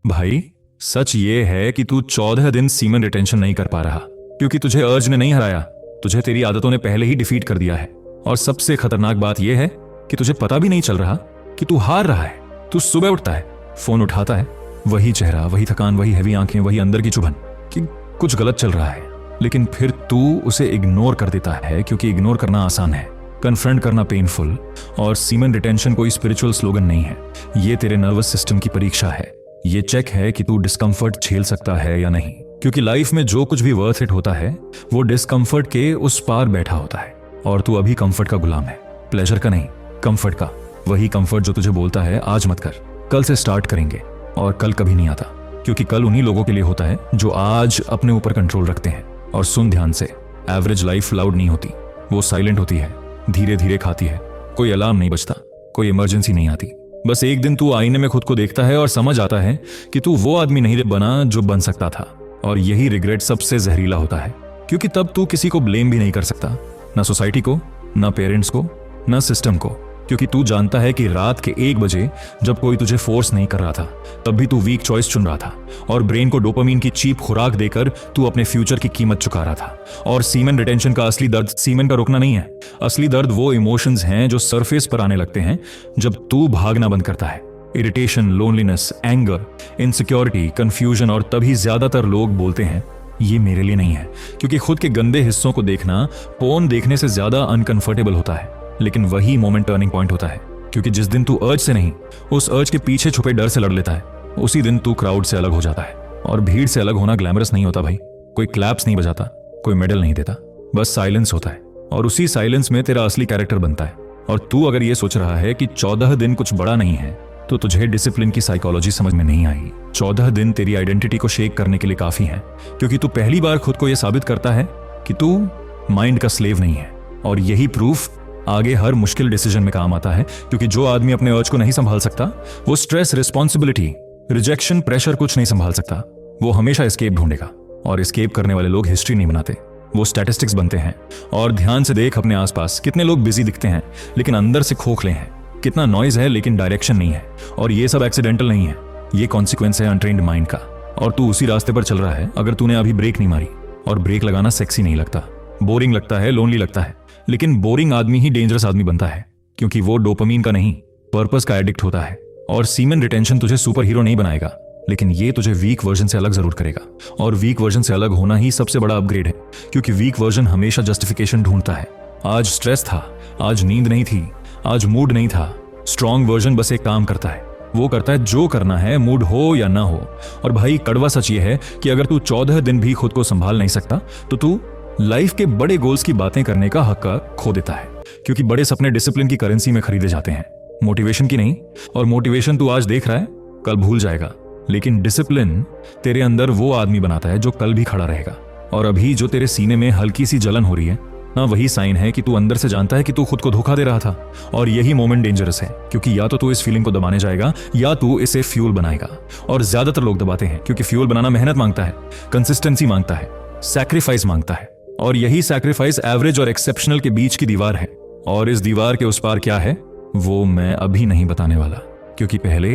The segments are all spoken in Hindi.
भाई, सच ये है कि तू 14 दिन सीमन रिटेंशन नहीं कर पा रहा क्योंकि तुझे अर्ज ने नहीं हराया। तुझे तेरी आदतों ने पहले ही डिफीट कर दिया है। और सबसे खतरनाक बात यह है कि तुझे पता भी नहीं चल रहा कि तू हार रहा है। तू सुबह उठता है, फोन उठाता है, वही चेहरा, वही थकान, वही हैवी आंखें, वही अंदर की चुभन कि कुछ गलत चल रहा है। लेकिन फिर तू उसे इग्नोर कर देता है क्योंकि इग्नोर करना आसान है, कन्फ्रंट करना पेनफुल। और सीमन रिटेंशन कोई स्पिरिचुअल स्लोगन नहीं है, ये तेरे नर्वस सिस्टम की परीक्षा है। ये चेक है कि तू डिस्कंफर्ट झेल सकता है या नहीं, क्योंकि लाइफ में जो कुछ भी वर्थ इट होता है वो डिस्कंफर्ट के उस पार बैठा होता है। और तू अभी कंफर्ट का गुलाम है, प्लेजर का नहीं, कंफर्ट का। वही कंफर्ट जो तुझे बोलता है आज मत कर, कल से स्टार्ट करेंगे। और कल कभी नहीं आता, क्योंकि कल उन्हीं लोगों के लिए होता है जो आज अपने ऊपर कंट्रोल रखते हैं। और सुन ध्यान से, एवरेज लाइफ लाउड नहीं होती, वो साइलेंट होती है, धीरे धीरे खाती है। कोई अलार्म नहीं बजता, कोई इमरजेंसी नहीं आती। बस एक दिन तू आईने में खुद को देखता है और समझ आता है कि तू वो आदमी नहीं बना जो बन सकता था। और यही रिग्रेट सबसे जहरीला होता है, क्योंकि तब तू किसी को ब्लेम भी नहीं कर सकता, ना सोसाइटी को, ना पेरेंट्स को, ना सिस्टम को। क्योंकि तू जानता है कि रात के 1 बजे जब कोई तुझे फोर्स नहीं कर रहा था, तब भी तू वीक चॉइस चुन रहा था और ब्रेन को डोपामीन की चीप खुराक देकर तू अपने फ्यूचर की कीमत चुका रहा था। और सीमन रिटेंशन का असली दर्द सीमन का रुकना नहीं है। असली दर्द वो इमोशंस हैं जो सरफेस पर आने लगते हैं जब तू भागना बंद करता है। Irritation, loneliness, anger, insecurity, confusion. और तभी ज्यादातर लोग बोलते हैं ये मेरे लिए नहीं है, क्योंकि खुद के गंदे हिस्सों को देखना पोर्न देखने से ज्यादा अनकंफर्टेबल होता है। लेकिन वही मोमेंट टर्निंग पॉइंट होता है, क्योंकि जिस दिन तू अर्ज से नहीं, उस अर्ज के पीछे छुपे डर से लड़ लेता है, उसी दिन तू क्राउड से अलग हो जाता है। और भीड़ से अलग होना ग्लैमरस नहीं होता भाई। कोई क्लैप्स नहीं बजाता, कोई मेडल नहीं देता, बस साइलेंस होता है। और उसी साइलेंस में तेरा असली कैरेक्टर बनता है। और तू अगर ये सोच रहा है कि 14 दिन कुछ बड़ा नहीं है, तो तुझे डिसिप्लिन की साइकोलॉजी समझ में नहीं आई। 14 दिन तेरी आइडेंटिटी को शेक करने के लिए काफी है, क्योंकि तू पहली बार खुद को यह साबित करता है कि तू माइंड का स्लेव नहीं है। और यही प्रूफ आगे हर मुश्किल डिसीजन में काम आता है, क्योंकि जो आदमी अपने अर्ज को नहीं संभाल सकता, वो स्ट्रेस, रिस्पॉन्सिबिलिटी, रिजेक्शन, प्रेशर कुछ नहीं संभाल सकता। वो हमेशा एस्केप ढूंढेगा। और एस्केप करने वाले लोग हिस्ट्री नहीं बनाते, वो स्टैटिस्टिक्स बनते हैं। और ध्यान से देख अपने आसपास, कितने लोग बिजी दिखते हैं लेकिन अंदर से खोखले हैं। कितना नॉइज है लेकिन डायरेक्शन नहीं है। और ये सब एक्सीडेंटल नहीं है, ये कॉन्सिक्वेंस है अनट्रेन्ड माइंड का। और तू उसी रास्ते पर चल रहा है अगर तूने अभी ब्रेक नहीं मारी। और ब्रेक लगाना सेक्सी नहीं लगता, बोरिंग लगता है, लोनली लगता है। लेकिन बोरिंग आदमी ही डेंजरस आदमी बनता है, क्योंकि वो डोपामीन का नहीं, पर्पस का एडिक्ट होता है। और सीमन रिटेंशन तुझे सुपर हीरो नहीं बनाएगा, लेकिन ये तुझे वीक वर्जन से अलग जरूर करेगा। और वीक वर्जन से अलग होना ही सबसे बड़ा अपग्रेड है, क्योंकि वीक वर्जन हमेशा जस्टिफिकेशन ढूंढता है। आज स्ट्रेस था, आज नींद नहीं थी, आज मूड नहीं था। स्ट्रॉन्ग वर्जन बस एक काम करता है, वो करता है जो करना है, मूड हो या ना हो। और भाई, कड़वा सच ये है कि अगर तू 14 दिन भी खुद को संभाल नहीं सकता, तो तू लाइफ के बड़े गोल्स की बातें करने का हक खो देता है। क्योंकि बड़े सपने डिसिप्लिन की करेंसी में खरीदे जाते हैं, मोटिवेशन की नहीं। और मोटिवेशन तू आज देख रहा है, कल भूल जाएगा। लेकिन डिसिप्लिन तेरे अंदर वो आदमी बनाता है जो कल भी खड़ा रहेगा। और अभी जो तेरे सीने में हल्की सी जलन हो रही है ना, वही साइन है कि तू अंदर से जानता है कि तू खुद को धोखा दे रहा था। और यही मोमेंट डेंजरस है, क्योंकि या तो तू इस फीलिंग को दबाने जाएगा या तू इसे फ्यूल बनाएगा। और ज्यादातर लोग दबाते हैं, क्योंकि फ्यूल बनाना मेहनत मांगता है, कंसिस्टेंसी मांगता है, सैक्रिफाइस मांगता है। और यही सैक्रिफाइस एवरेज और एक्सेप्शनल के बीच की दीवार है। और इस दीवार के उस पार क्या है, वो मैं अभी नहीं बताने वाला। क्योंकि पहले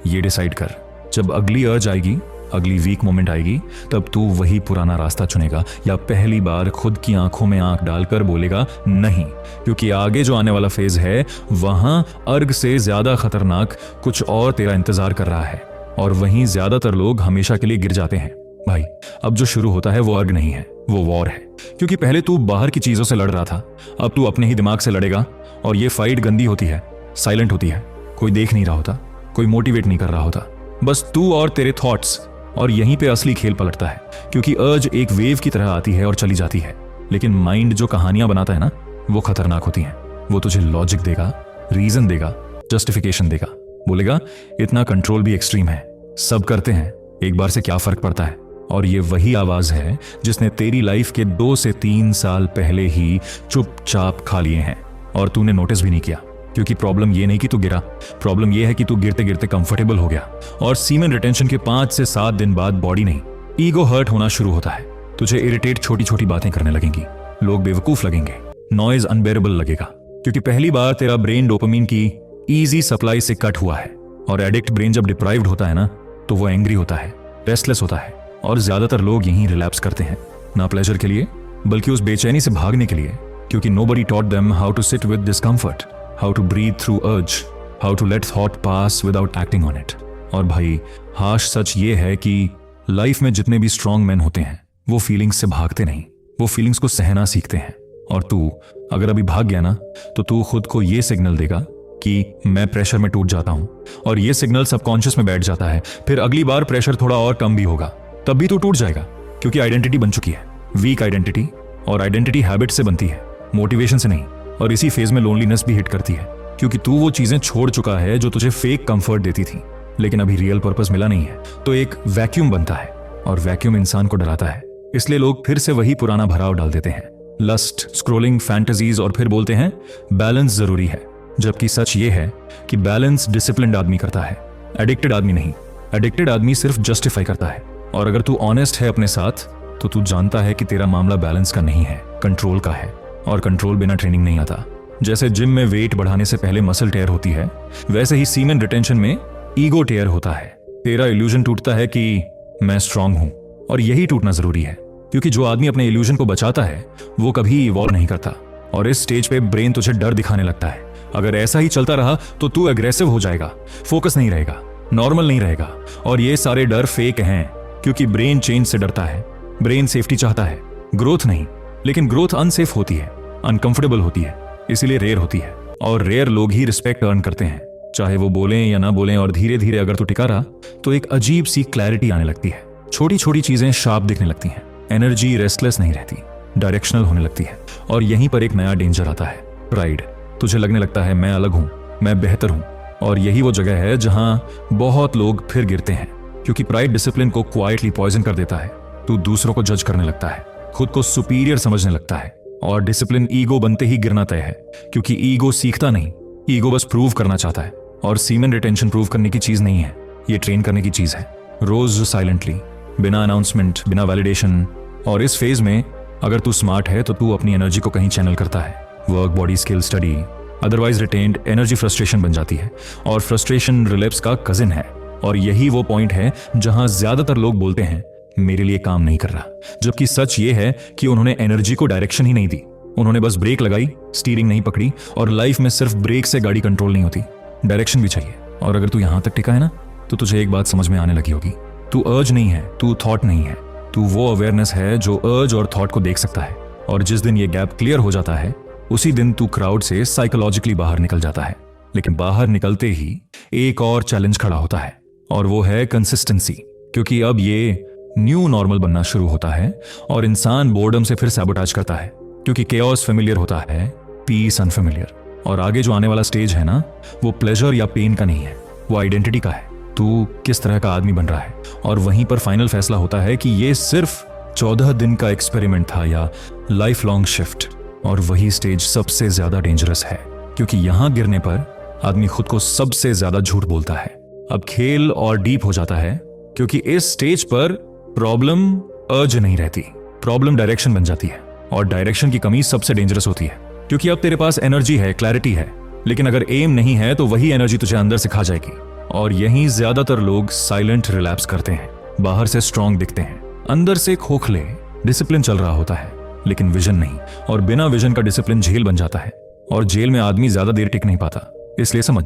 ये डिसाइड कर, जब अगली अर्ज आएगी, अगली वीक मोमेंट आएगी, तब तू वही पुराना रास्ता चुनेगा या पहली बार खुद की आंखों में आंख डालकर बोलेगा नहीं। क्योंकि आगे जो आने वाला फेज है, वहां अर्ग से ज्यादा खतरनाक कुछ और तेरा इंतजार कर रहा है। और वहीं ज्यादातर लोग हमेशा के लिए गिर जाते हैं। भाई, अब जो शुरू होता है वो अर्ग नहीं है, वो वॉर है। क्योंकि पहले तू बाहर की चीजों से लड़ रहा था, अब तू अपने ही दिमाग से लड़ेगा। और ये फाइट गंदी होती है, साइलेंट होती है, कोई देख नहीं रहा होता, कोई मोटिवेट नहीं कर रहा होता, बस तू और तेरे थॉट्स। और यहीं पे असली खेल पलटता है, क्योंकि अर्ज एक वेव की तरह आती है और चली जाती है। लेकिन माइंड जो कहानियां बनाता है ना, वो खतरनाक होती हैं। वो तुझे लॉजिक देगा, रीजन देगा, जस्टिफिकेशन देगा, बोलेगा इतना कंट्रोल भी एक्सट्रीम है, सब करते हैं, एक बार से क्या फर्क पड़ता है। और ये वही आवाज है जिसने तेरी लाइफ के 2 से 3 साल पहले ही चुपचाप खा लिए हैं और तूने नोटिस भी नहीं किया। क्योंकि प्रॉब्लम ये नहीं कि तू गिरा, प्रॉब्लम ये है कि तू गिरते गिरते कंफर्टेबल हो गया। और सीमन रिटेंशन के 5 से 7 दिन बाद बॉडी नहीं, ईगो हर्ट होना शुरू होता है। तुझे इरिटेट छोटी छोटी बातें करने लगेंगी, लोग बेवकूफ लगेंगे, नॉइज अनबेरेबल लगेगा। क्योंकि पहली बार तेरा ब्रेन डोपामीन की ईजी सप्लाई से कट हुआ है। और एडिक्ट ब्रेन जब डिप्राइव्ड होता है ना, तो वो एंग्री होता है, रेस्टलेस होता है। और ज्यादातर लोग यहीं रिलैप्स करते हैं, ना प्लेजर के लिए बल्कि उस बेचैनी से भागने के लिए, क्योंकि nobody taught them how to sit with discomfort, how to breathe through urge, how to let thought pass without acting on it। और भाई हाश सच ये है कि लाइफ में जितने भी स्ट्रॉन्ग मैन होते हैं वो फीलिंग्स से भागते नहीं, वो फीलिंग्स को सहना सीखते हैं। और तू अगर अभी भाग गया ना तो तू खुद को ये सिग्नल देगा कि मैं प्रेशर में टूट जाता हूं, और ये सिग्नल सबकॉन्शियस में बैठ जाता है। फिर अगली बार प्रेशर थोड़ा और कम भी होगा, तब भी तू टूट जाएगा, क्योंकि आइडेंटिटी बन चुकी है। वीक आइडेंटिटी, और आइडेंटिटी हैबिट से बनती है, मोटिवेशन से नहीं। और इसी फेज में लोनलीनेस भी हिट करती है, क्योंकि तू वो चीजें छोड़ चुका है जो तुझे फेक कंफर्ट देती थी, लेकिन अभी रियल पर्पस मिला नहीं है। तो एक वैक्यूम बनता है, और वैक्यूम इंसान को डराता है, इसलिए लोग फिर से वही पुराना भराव डाल देते हैं, लस्ट, स्क्रोलिंग, फैंटेसीज, और फिर बोलते हैं बैलेंस जरूरी है। जबकि सच ये है कि बैलेंस डिसिप्लिन्ड आदमी करता है, एडिक्टेड आदमी नहीं। एडिक्टेड आदमी सिर्फ जस्टिफाई करता है। और अगर तू ऑनेस्ट है अपने साथ तो तू जानता है कि तेरा मामला बैलेंस का नहीं है, कंट्रोल का है। और कंट्रोल बिना ट्रेनिंग नहीं आता। जैसे जिम में वेट बढ़ाने से पहले मसल टेयर होती है, वैसे ही सीमेन रिटेंशन में ईगो टेयर होता है। तेरा इल्यूजन टूटता है कि मैं स्ट्रांग हूं, और यही टूटना जरूरी है, क्योंकि जो आदमी अपने इल्यूजन को बचाता है वो कभी इवॉल्व नहीं करता। और इस स्टेज पे ब्रेन तुझे डर दिखाने लगता है। अगर ऐसा ही चलता रहा तो तू एग्रेसिव हो जाएगा, फोकस नहीं रहेगा, नॉर्मल नहीं रहेगा। और ये सारे डर फेक हैं, क्योंकि ब्रेन चेंज से डरता है। ब्रेन सेफ्टी चाहता है, ग्रोथ नहीं। लेकिन ग्रोथ अनसेफ होती है, अनकंफर्टेबल होती है, इसीलिए रेयर होती है। और रेयर लोग ही रिस्पेक्ट अर्न करते हैं, चाहे वो बोलें या ना बोलें। और धीरे धीरे अगर तू टिका रहा तो एक अजीब सी क्लैरिटी आने लगती है। छोटी छोटी चीजें शार्प दिखने लगती हैं, एनर्जी रेस्टलेस नहीं रहती, डायरेक्शनल होने लगती है। और यहीं पर एक नया डेंजर आता है, प्राइड। तुझे लगने लगता है मैं अलग हूं, मैं बेहतर हूं। और यही वो जगह है जहां बहुत लोग फिर गिरते हैं, क्योंकि प्राइड डिसिप्लिन को क्वाइटली पॉइजन कर देता है। तू दूसरों को जज करने लगता है, खुद को सुपीरियर समझने लगता है। और डिसिप्लिन ईगो बनते ही गिरना तय है, क्योंकि ईगो सीखता नहीं, ईगो बस प्रूव करना चाहता है। और सीमेन रिटेंशन प्रूव करने की चीज नहीं है, ये ट्रेन करने की चीज है। रोज साइलेंटली, बिना अनाउंसमेंट, बिना वैलिडेशन। और इस फेज में अगर तू स्मार्ट है तो तू अपनी एनर्जी को कहीं चैनल करता है, work, body, skill, study. Otherwise retained energy frustration बन जाती है, और फ्रस्ट्रेशन रिलैप्स का कजिन है। और यही वो पॉइंट है जहां ज्यादातर लोग बोलते हैं मेरे लिए काम नहीं कर रहा, जबकि सच ये है कि उन्होंने एनर्जी को डायरेक्शन ही नहीं दी। उन्होंने बस ब्रेक लगाई, स्टीयरिंग नहीं पकड़ी। और लाइफ में सिर्फ ब्रेक से गाड़ी कंट्रोल नहीं होती, डायरेक्शन भी चाहिए। और अगर तू यहां तक टिका है ना तो तुझे एक बात समझ में आने लगी होगी, तू अर्ज नहीं है, तू थॉट नहीं है, तू वो अवेयरनेस है जो अर्ज और थॉट को देख सकता है। और जिस दिन ये गैप क्लियर हो जाता है उसी दिन तू क्राउड से साइकोलॉजिकली बाहर निकल जाता है। लेकिन बाहर निकलते ही एक और चैलेंज खड़ा होता है, और वो है कंसिस्टेंसी। क्योंकि अब ये न्यू नॉर्मल बनना शुरू होता है, और इंसान बोर्डम से फिर सैबोटाज करता है, क्योंकि केओस फेमिलियर होता है, पीस अनफेमिलियर। और आगे जो आने वाला स्टेज है ना, वो प्लेजर या पेन का नहीं है, वो आइडेंटिटी का है। तू किस तरह का आदमी बन रहा है। और वहीं पर फाइनल फैसला होता है कि ये सिर्फ 14 दिन का एक्सपेरिमेंट था या लाइफ लॉन्ग शिफ्ट। और वही स्टेज सबसे ज्यादा डेंजरस है, क्योंकि यहां गिरने पर आदमी खुद को सबसे ज्यादा झूठ बोलता है। अब खेल और डीप हो जाता है, क्योंकि इस स्टेज पर प्रॉब्लम अर्ज नहीं रहती, प्रॉब्लम डायरेक्शन बन जाती है। और डायरेक्शन की कमी सबसे डेंजरस होती है, क्योंकि अब तेरे पास एनर्जी है, क्लैरिटी है, लेकिन अगर एम नहीं है तो वही एनर्जी तुझे अंदर से खा जाएगी। और यहीं ज्यादातर लोग साइलेंट रिलैप्स करते हैं। बाहर से स्ट्रांग दिखते हैं, अंदर से खोखले। डिसिप्लिन चल रहा होता है लेकिन विजन नहीं, और बिना विजन का डिसिप्लिन जेल बन जाता है। और जेल में आदमी ज्यादा देर टिक नहीं पाता। इसलिए समझ,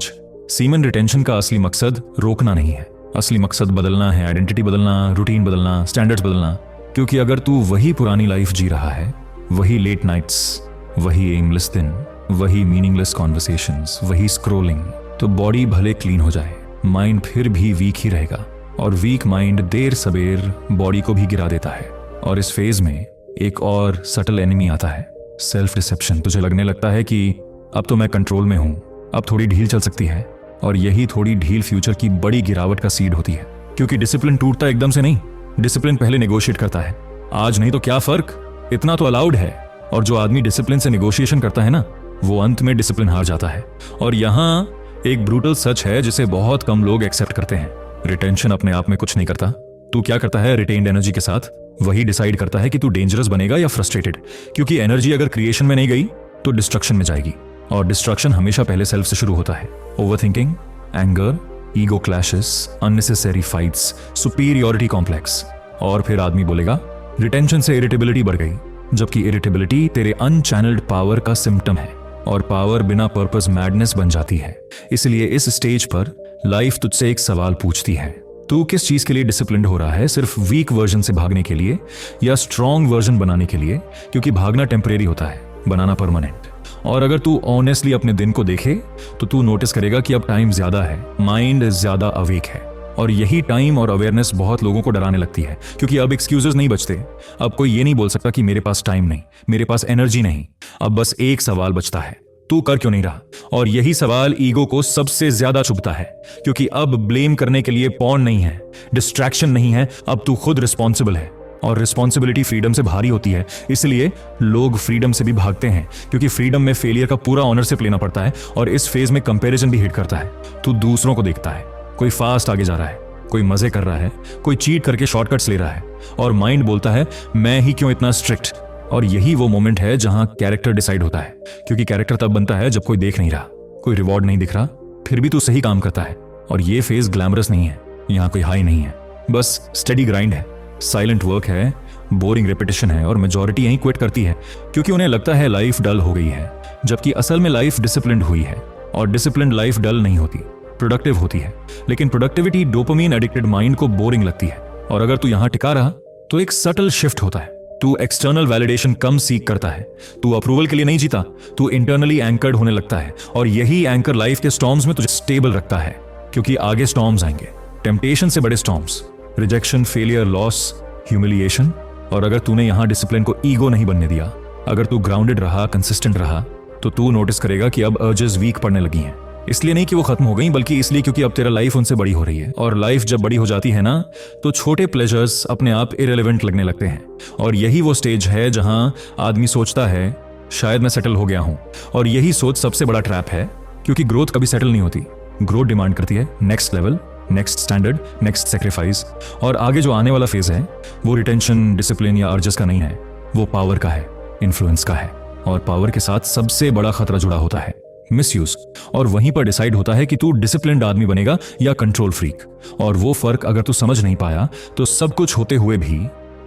सीमेन रिटेंशन का असली मकसद रोकना नहीं है, असली मकसद बदलना है। आइडेंटिटी बदलना, रूटीन बदलना, स्टैंडर्ड्स बदलना। क्योंकि अगर तू वही पुरानी लाइफ जी रहा है, वही लेट नाइट्स, वही एमलेस दिन, वही मीनिंगलेस कॉन्वर्सेशंस, वही स्क्रोलिंग, तो बॉडी भले क्लीन हो जाए, माइंड फिर भी वीक ही रहेगा। और वीक माइंड देर सबेर बॉडी को भी गिरा देता है। और इस फेज में एक और सटल एनिमी आता है, सेल्फ डिसेप्शन। तुझे लगने लगता है कि अब तो मैं कंट्रोल में हूं, अब थोड़ी ढील चल सकती है। और यही थोड़ी ढील फ्यूचर की बड़ी गिरावट का सीड होती है, क्योंकि डिसिप्लिन टूटता एकदम से नहीं, डिसिप्लिन पहले नेगोशिएट करता है। आज नहीं तो क्या फर्क, इतना तो अलाउड है। और जो आदमी डिसिप्लिन से नेगोशिएशन करता है ना, वो अंत में डिसिप्लिन हार जाता है। और यहां एक ब्रूटल सच है जिसे बहुत कम लोग एक्सेप्ट करते हैं, रिटेंशन अपने आप में कुछ नहीं करता। तू क्या करता है रिटेन्ड एनर्जी के साथ, वही डिसाइड करता है कि तू डेंजरस बनेगा या फ्रस्ट्रेटेड। क्योंकि एनर्जी अगर क्रिएशन में नहीं गई तो डिस्ट्रक्शन में जाएगी, और डिस्ट्रक्शन हमेशा पहले सेल्फ से शुरू होता है। Overthinking, anger, ego clashes, unnecessary fights, superiority complex. और फिर आदमी बोलेगा रिटेंशन से इरिटेबिलिटी बढ़ गई, जबकि इरिटेबिलिटी तेरे अनचैनल्ड पावर का सिम्टम है और पावर बिना पर्पस मैडनेस बन जाती है। इसलिए इस स्टेज पर लाइफ तुझसे एक सवाल पूछती है, तू किस चीज के लिए डिसिप्लिन्ड हो रहा है? सिर्फ वीक वर्जन से भागने के लिए या स्ट्रॉन्ग वर्जन बनाने के लिए? क्योंकि भागना टेम्परेरी होता है, बनाना परमानेंट। और अगर तू ऑनेस्टली अपने दिन को देखे तो तू नोटिस करेगा कि अब टाइम ज्यादा है, माइंड ज्यादा अवेक है। और यही टाइम और अवेयरनेस बहुत लोगों को डराने लगती है, क्योंकि अब एक्सक्यूजेस नहीं बचते। अब कोई ये नहीं बोल सकता कि मेरे पास टाइम नहीं, मेरे पास एनर्जी नहीं। अब बस एक सवाल बचता है, तू कर क्यों नहीं रहा? और यही सवाल ईगो को सबसे ज्यादा चुभता है, क्योंकि अब ब्लेम करने के लिए पॉन नहीं है, डिस्ट्रैक्शन नहीं है, अब तू खुद रिस्पॉन्सिबल है। और रिस्पॉन्सिबिलिटी फ्रीडम से भारी होती है, इसलिए लोग फ्रीडम से भी भागते हैं, क्योंकि फ्रीडम में फेलियर का पूरा ऑनरशिप लेना पड़ता है और इस फेज में कंपैरिजन भी हिट करता है। तू दूसरों को देखता है, कोई फास्ट आगे जा रहा है, कोई मजे कर रहा है, कोई चीट करके शॉर्टकट्स ले रहा है, और माइंड बोलता है मैं ही क्यों इतना स्ट्रिक्ट। और यही वो मोमेंट है जहां कैरेक्टर डिसाइड होता है, क्योंकि कैरेक्टर तब बनता है जब कोई देख नहीं रहा, कोई रिवॉर्ड नहीं दिख रहा, फिर भी तू सही काम करता है। और ये फेज ग्लैमरस नहीं है, यहाँ कोई हाई नहीं है, बस स्टडी ग्राइंड है, साइलेंट वर्क है, बोरिंग रेपिटेशन है। और मेजॉरिटी यहीं क्विट करती है क्योंकि उन्हें लगता है लाइफ डल हो गई है, जबकि असल में लाइफ डिसिप्लिन्ड हुई है। और डिसिप्लिन्ड लाइफ डल नहीं होती, प्रोडक्टिव होती है। लेकिन प्रोडक्टिविटी डोपामीन एडिक्टेड माइंड को बोरिंग लगती है। और अगर तू यहां टिका रहा तो एक सटल शिफ्ट होता है, तू एक्सटर्नल वैलिडेशन कम सीख करता है, तू अप्रूवल के लिए नहीं जीता, तू इंटरनली एंकर्ड होने लगता है। और यही एंकर लाइफ के स्टॉर्म्स में तुझे स्टेबल रखता है, क्योंकि आगे स्टॉर्म्स आएंगे, टेम्पटेशन से बड़े storms, rejection, failure, loss, humiliation. और अगर तूने यहां डिसिप्लिन को ईगो नहीं बनने दिया, अगर तू ग्राउंडेड रहा, कंसिस्टेंट रहा, तो तू नोटिस करेगा कि अब अर्जेस वीक पड़ने लगी हैं। इसलिए नहीं कि वो खत्म हो गई, बल्कि इसलिए क्योंकि अब तेरा लाइफ उनसे बड़ी हो रही है। और लाइफ जब बड़ी हो जाती है ना, तो छोटे प्लेजर्स अपने आप इरेलेवेंट लगने लगते हैं। और यही वो स्टेज है जहां आदमी सोचता है शायद मैं सेटल हो गया हूं। और यही सोच सबसे बड़ा ट्रैप है, क्योंकि ग्रोथ कभी सेटल नहीं होती। ग्रोथ डिमांड करती है next level, next standard, next sacrifice. और आगे जो आने वाला फेज है वो रिटेंशन, डिसिप्लिन या अर्जेस का नहीं है, वो पावर का है, इन्फ्लुएंस का है। और पावर के साथ सबसे बड़ा खतरा जुड़ा होता है, मिसयूज। और वहीं पर डिसाइड होता है कि तू डिसिप्लिन्ड आदमी बनेगा या कंट्रोल फ्रीक। और वो फर्क अगर तू समझ नहीं पाया तो सब कुछ होते हुए भी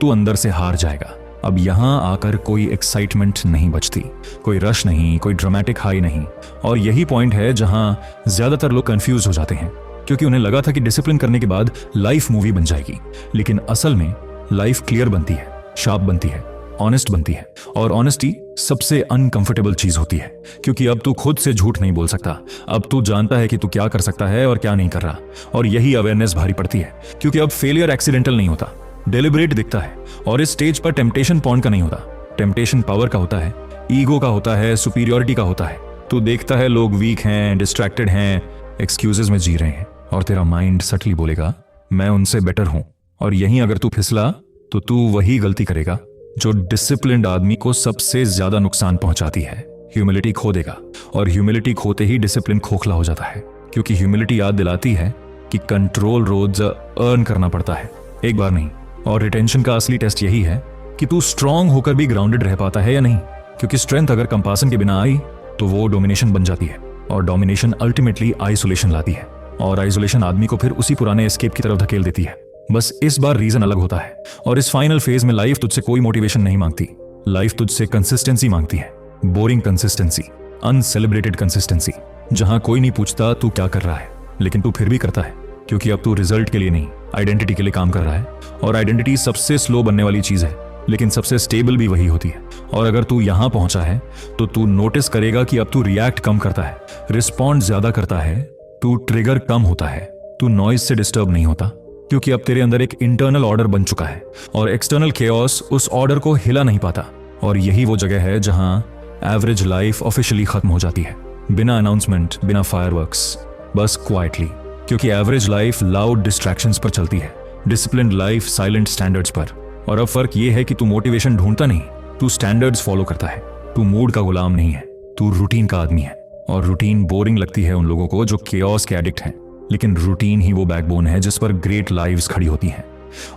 तू अंदर से हार जाएगा। अब यहां आकर कोई एक्साइटमेंट नहीं बचती, कोई रश नहीं, कोई ड्रामेटिक हाई नहीं। और यही पॉइंट है जहां ज्यादातर लोग कंफ्यूज हो जाते हैं, क्योंकि उन्हें लगा था कि डिसिप्लिन करने के बाद लाइफ मूवी बन जाएगी। लेकिन असल में लाइफ क्लियर बनती है, शार्प बनती है, ऑनेस्ट बनती है। और ऑनेस्टी सबसे अनकंफर्टेबल चीज होती है, क्योंकि अब तू खुद से झूठ नहीं बोल सकता। अब तू जानता है कि तू क्या कर सकता है और क्या नहीं कर रहा। और यही अवेयरनेस भारी पड़ती है, क्योंकि अब फेलियर एक्सीडेंटल नहीं होता, डेलिब्रेट दिखता है। और इस स्टेज पर टेम्पटेशन पॉइंट का नहीं होता, टेम्पटेशन पावर का होता है, ईगो का होता है, सुपीरियोरिटी का होता है। तू देखता है लोग वीक हैं, डिस्ट्रैक्टेड हैं, एक्सक्यूजेस में जी रहे हैं, और तेरा माइंड सटली बोलेगा मैं उनसे बेटर हूं। और यहीं अगर तू फिसला तो तू वही गलती करेगा जो डिसिप्लिन्ड आदमी को सबसे ज्यादा नुकसान पहुंचाती है, ह्यूमिलिटी खो देगा। और ह्यूमिलिटी खोते ही डिसिप्लिन खोखला हो जाता है, क्योंकि ह्यूमिलिटी याद दिलाती है कि कंट्रोल रोज अर्न करना पड़ता है, एक बार नहीं। और रिटेंशन का असली टेस्ट यही है कि तू स्ट्रांग होकर भी ग्राउंडेड रह पाता है या नहीं, क्योंकि स्ट्रेंथ अगर कंपासन के बिना आई तो वो डोमिनेशन बन जाती है, और डोमिनेशन अल्टीमेटली आइसोलेशन लाती है। और आइसोलेशन आदमी को फिर उसी पुराने एस्केप की तरफ धकेल देती है। बस इस बार रीजन अलग होता है। और इस फाइनल फेज में लाइफ तुझसे कोई मोटिवेशन नहीं मांगती, लाइफ तुझसे कंसिस्टेंसी मांगती है। बोरिंग कंसिस्टेंसी, अनसेलिब्रेटेड कंसिस्टेंसी, जहां कोई नहीं पूछता तू क्या कर रहा है, लेकिन तू फिर भी करता है, क्योंकि अब तू रिजल्ट के लिए नहीं, आइडेंटिटी के लिए काम कर रहा है। और आइडेंटिटी सबसे स्लो बनने वाली चीज है, लेकिन सबसे स्टेबल भी वही होती है। और अगर तू यहां पहुंचा है तो तू नोटिस करेगा कि अब तू रिएक्ट कम करता है, रिस्पॉन्ड ज्यादा करता है, तू ट्रिगर कम होता है, तू नॉइज से डिस्टर्ब नहीं होता, क्योंकि अब तेरे अंदर एक इंटरनल ऑर्डर बन चुका है और एक्सटर्नल केओस उस ऑर्डर को हिला नहीं पाता। और यही वो जगह है जहां एवरेज लाइफ ऑफिशियली खत्म हो जाती है, बिना अनाउंसमेंट, बिना फायरवर्क्स, बस क्वाइटली। क्योंकि एवरेज लाइफ लाउड डिस्ट्रैक्शंस पर चलती है, डिसिप्लिन्ड लाइफ साइलेंट स्टैंडर्ड्स पर। और अब फर्क ये है कि तू मोटिवेशन ढूंढता नहीं, तू स्टैंडर्ड्स फॉलो करता है। तू मूड का गुलाम नहीं है, तू रूटीन का आदमी है। और रूटीन बोरिंग लगती है उन लोगों को जो केओस के एडिक्ट हैं, लेकिन रूटीन ही वो बैकबोन है जिस पर ग्रेट लाइव्स खड़ी होती हैं।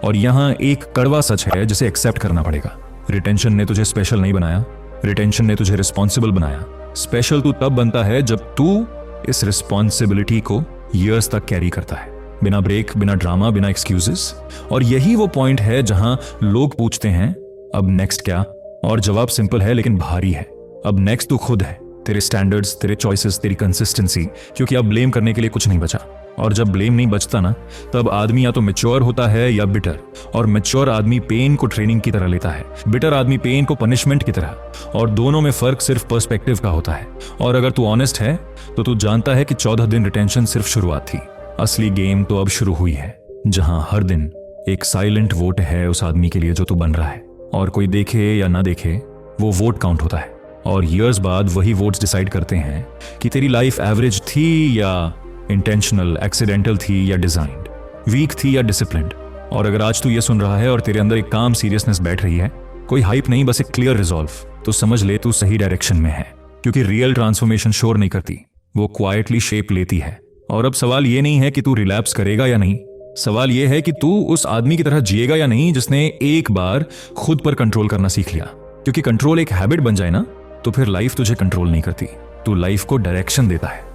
और यहाँ एक कड़वा सच है जिसे एक्सेप्ट करना पड़ेगा। रिटेंशन ने तुझे स्पेशल नहीं बनाया, रिटेंशन ने तुझे रिस्पॉन्सिबल बनाया। स्पेशल तू तब बनता है जब तू इस रिस्पॉन्सिबिलिटी को ईयर्स तक कैरी करता है, बिना ब्रेक, बिना ड्रामा, बिना एक्सक्यूजेस। और यही वो पॉइंट है जहां लोग पूछते हैं अब नेक्स्ट क्या, और जवाब सिंपल है लेकिन भारी है। अब नेक्स्ट तू खुद है, तेरे स्टैंडर्ड्स, तेरे चॉइसेस, तेरी कंसिस्टेंसी, क्योंकि अब ब्लेम करने के लिए कुछ नहीं बचा। और जब ब्लेम नहीं बचता ना, तब आदमी या तो मैच्योर होता है या बिटर। और मैच्योर आदमी पेन को ट्रेनिंग की तरह लेता है, बिटर आदमी पेन को पनिशमेंट की तरह। और दोनों में फर्क सिर्फ पर्सपेक्टिव का होता है। और अगर तू ऑनेस्ट है तो तू जानता है कि 14 दिन रिटेंशन सिर्फ शुरुआत थी। असली गेम तो अब शुरू हुई है, जहां हर दिन एक साइलेंट वोट है उस आदमी के लिए जो तू बन रहा है। और कोई देखे या ना देखे, वो वोट काउंट होता है। और ईयर्स बाद वही वोट्स डिसाइड करते हैं कि तेरी लाइफ एवरेज थी या इंटेंशनल, एक्सीडेंटल थी या डिजाइंड, वीक थी या डिसिप्लिन्ड। और अगर आज तू ये सुन रहा है और तेरे अंदर एक काम सीरियसनेस बैठ रही है, कोई हाइप नहीं, बस एक क्लियर रिजॉल्व, तो समझ ले तू सही डायरेक्शन में है। क्योंकि रियल ट्रांसफॉर्मेशन शोर नहीं करती, वो क्वाइटली शेप लेती है। और अब सवाल ये नहीं है कि तू रिलैप्स करेगा या नहीं, सवाल ये है कि तू उस आदमी की तरह जिएगा या नहीं जिसने एक बार खुद पर कंट्रोल करना सीख लिया। क्योंकि कंट्रोल एक हैबिट बन जाए ना, तो फिर लाइफ तुझे कंट्रोल नहीं करती, तू लाइफ को डायरेक्शन देता है।